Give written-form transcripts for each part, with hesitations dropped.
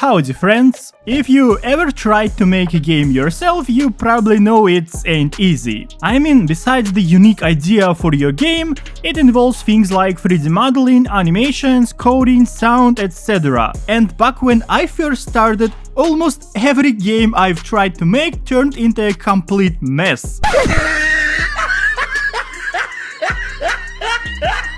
Howdy friends! If you ever tried to make a game yourself, you probably know it ain't easy. I mean, besides the unique idea for your game, it involves things like 3D modeling, animations, coding, sound, etc. And back when I first started, almost every game I've tried to make turned into a complete mess.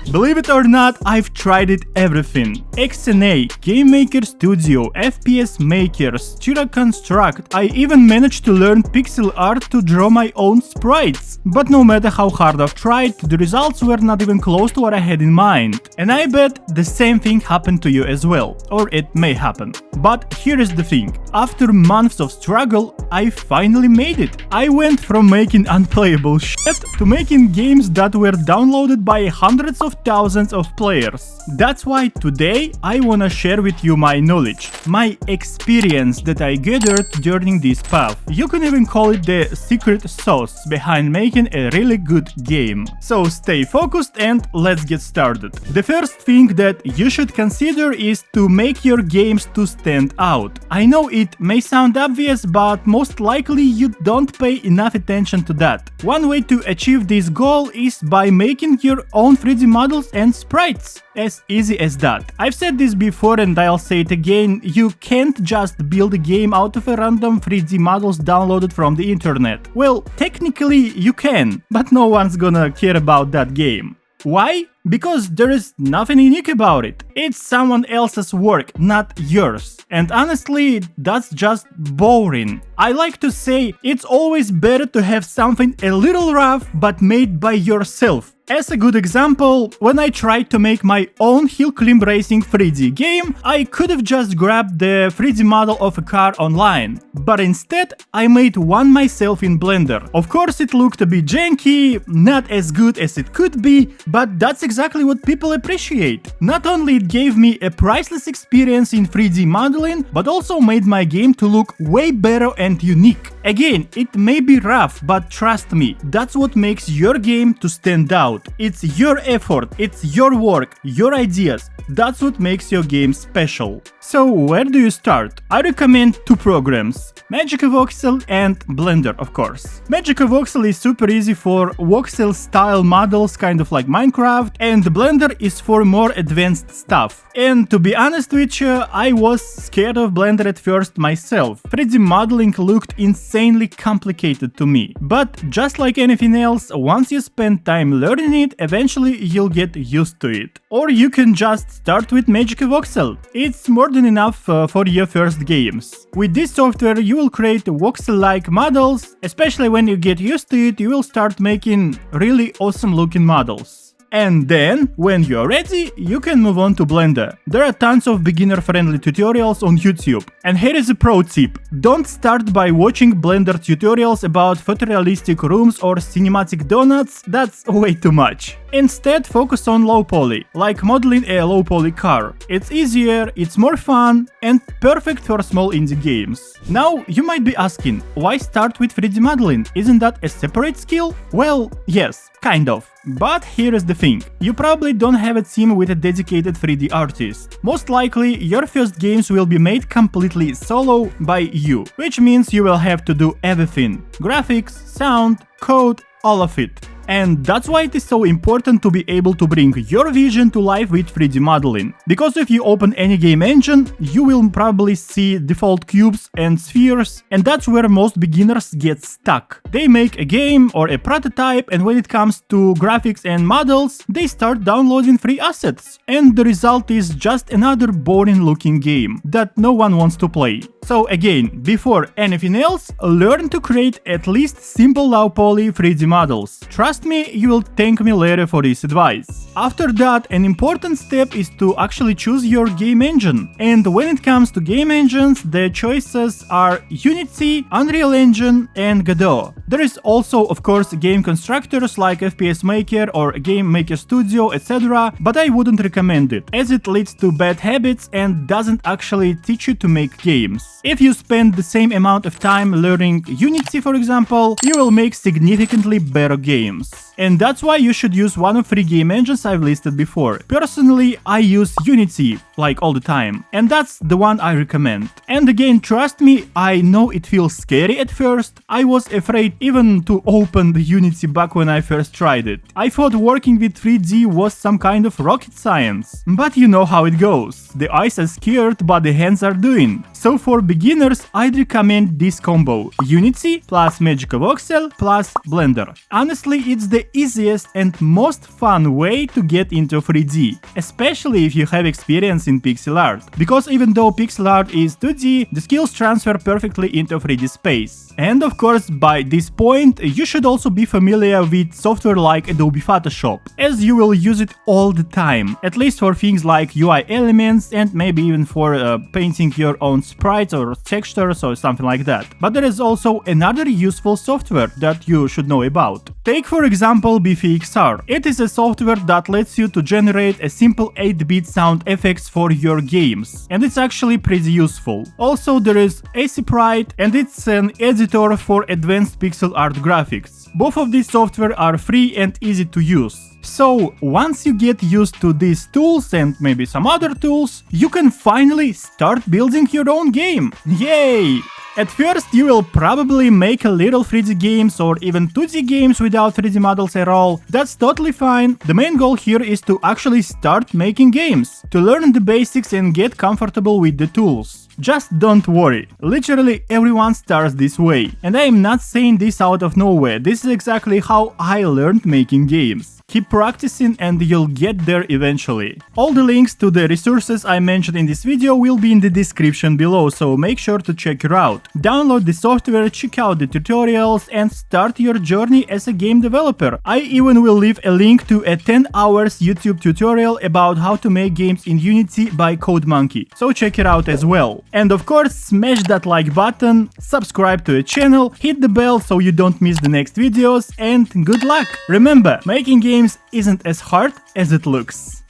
Believe it or not, I've tried it everything. XNA, Game Maker Studio, FPS Maker, Stira Construct. I even managed to learn pixel art to draw my own sprites. But no matter how hard I've tried, the results were not even close to what I had in mind. And I bet the same thing happened to you as well. Or it may happen. But here is the thing. After months of struggle, I finally made it. I went from making unplayable shit to making games that were downloaded by hundreds of thousands of players. That's why today I wanna share with you my knowledge, my experience that I gathered during this path. You can even call it the secret sauce behind making a really good game. So stay focused and let's get started. The first thing that you should consider is to make your games to stand out. I know it may sound obvious, but most likely you don't pay enough attention to that. One way to achieve this goal is by making your own 3D models and sprites. As easy as that. I've said this before and I'll say it again, you can't just build a game out of a random 3D models downloaded from the internet. Well, technically you can, but no one's gonna care about that game. Why? Because there is nothing unique about it. It's someone else's work, not yours. And honestly, that's just boring. I like to say it's always better to have something a little rough but made by yourself. As a good example, when I tried to make my own hill climb racing 3D game, I could have just grabbed the 3D model of a car online. But instead, I made one myself in Blender. Of course, it looked a bit janky, not as good as it could be, but that's exactly what people appreciate. Not only it gave me a priceless experience in 3D modeling, but also made my game to look way better and unique. Again, it may be rough, but trust me, that's what makes your game to stand out. It's your effort, it's your work, your ideas. That's what makes your game special. So where do you start? I recommend two programs, Magica Voxel and Blender, of course. Magica Voxel is super easy for voxel style models, kind of like Minecraft, and Blender is for more advanced stuff. And to be honest with you, I was scared of Blender at first myself. 3D modeling looked insanely complicated to me. But just like anything else, once you spend time learning it, eventually you'll get used to it. Or you can just start with Magica Voxel. It's more than enough for your first games. With this software you will create voxel-like models, especially when you get used to it, you will start making really awesome looking models. And then, when you're ready, you can move on to Blender. There are tons of beginner-friendly tutorials on YouTube. And here is a pro tip. Don't start by watching Blender tutorials about photorealistic rooms or cinematic donuts, that's way too much. Instead, focus on low poly, like modeling a low poly car. It's easier, it's more fun, and perfect for small indie games. Now, you might be asking, why start with 3D modeling? Isn't that a separate skill? Well, yes, kind of. But here is the thing, you probably don't have a team with a dedicated 3D artist. Most likely, your first games will be made completely solo by you, which means you will have to do everything. Graphics, sound, code, all of it. And that's why it is so important to be able to bring your vision to life with 3D modeling. Because if you open any game engine, you will probably see default cubes and spheres, and that's where most beginners get stuck. They make a game or a prototype, and when it comes to graphics and models, they start downloading free assets. And the result is just another boring looking game that no one wants to play. So again, before anything else, learn to create at least simple low poly 3D models. Trust me, you will thank me later for this advice. After that, an important step is to actually choose your game engine. And when it comes to game engines, the choices are Unity, Unreal Engine, and Godot. There is also, of course, game constructors like FPS Maker or Game Maker Studio, etc., but I wouldn't recommend it, as it leads to bad habits and doesn't actually teach you to make games. If you spend the same amount of time learning Unity, for example, you will make significantly better games. games. And that's why you should use one of 3 game engines I've listed before. Personally, I use Unity, like all the time, and that's the one I recommend. And again, trust me, I know it feels scary at first. I was afraid even to open the Unity back when I first tried it. I thought working with 3D was some kind of rocket science. But you know how it goes. The eyes are scared, but the hands are doing. So for beginners, I'd recommend this combo: Unity plus Magica Voxel plus Blender. Honestly, it's the easiest and most fun way to get into 3D, especially if you have experience in pixel art. Because even though pixel art is 2D, the skills transfer perfectly into 3D space. And of course, by this point, you should also be familiar with software like Adobe Photoshop, as you will use it all the time, at least for things like UI elements and maybe even for painting your own sprites or textures or something like that. But there is also another useful software that you should know about. Take for example BFXR. It is a software that lets you to generate a simple 8-bit sound effects for your games, and it's actually pretty useful. Also there is ACSprite, and it's an editor for advanced pixel art graphics. Both of these software are free and easy to use. So once you get used to these tools and maybe some other tools, you can finally start building your own game. Yay! At first you will probably make a little 3D games or even 2D games without 3D models at all. That's totally fine. The main goal here is to actually start making games, to learn the basics and get comfortable with the tools. Just don't worry, literally everyone starts this way. And I am not saying this out of nowhere, this is exactly how I learned making games. Keep practicing and you'll get there eventually. All the links to the resources I mentioned in this video will be in the description below, so make sure to check it out. Download the software, check out the tutorials and start your journey as a game developer. I even will leave a link to a 10 hours YouTube tutorial about how to make games in Unity by CodeMonkey, so check it out as well. And of course, smash that like button, subscribe to the channel, hit the bell so you don't miss the next videos, and good luck! Remember, making games isn't as hard as it looks.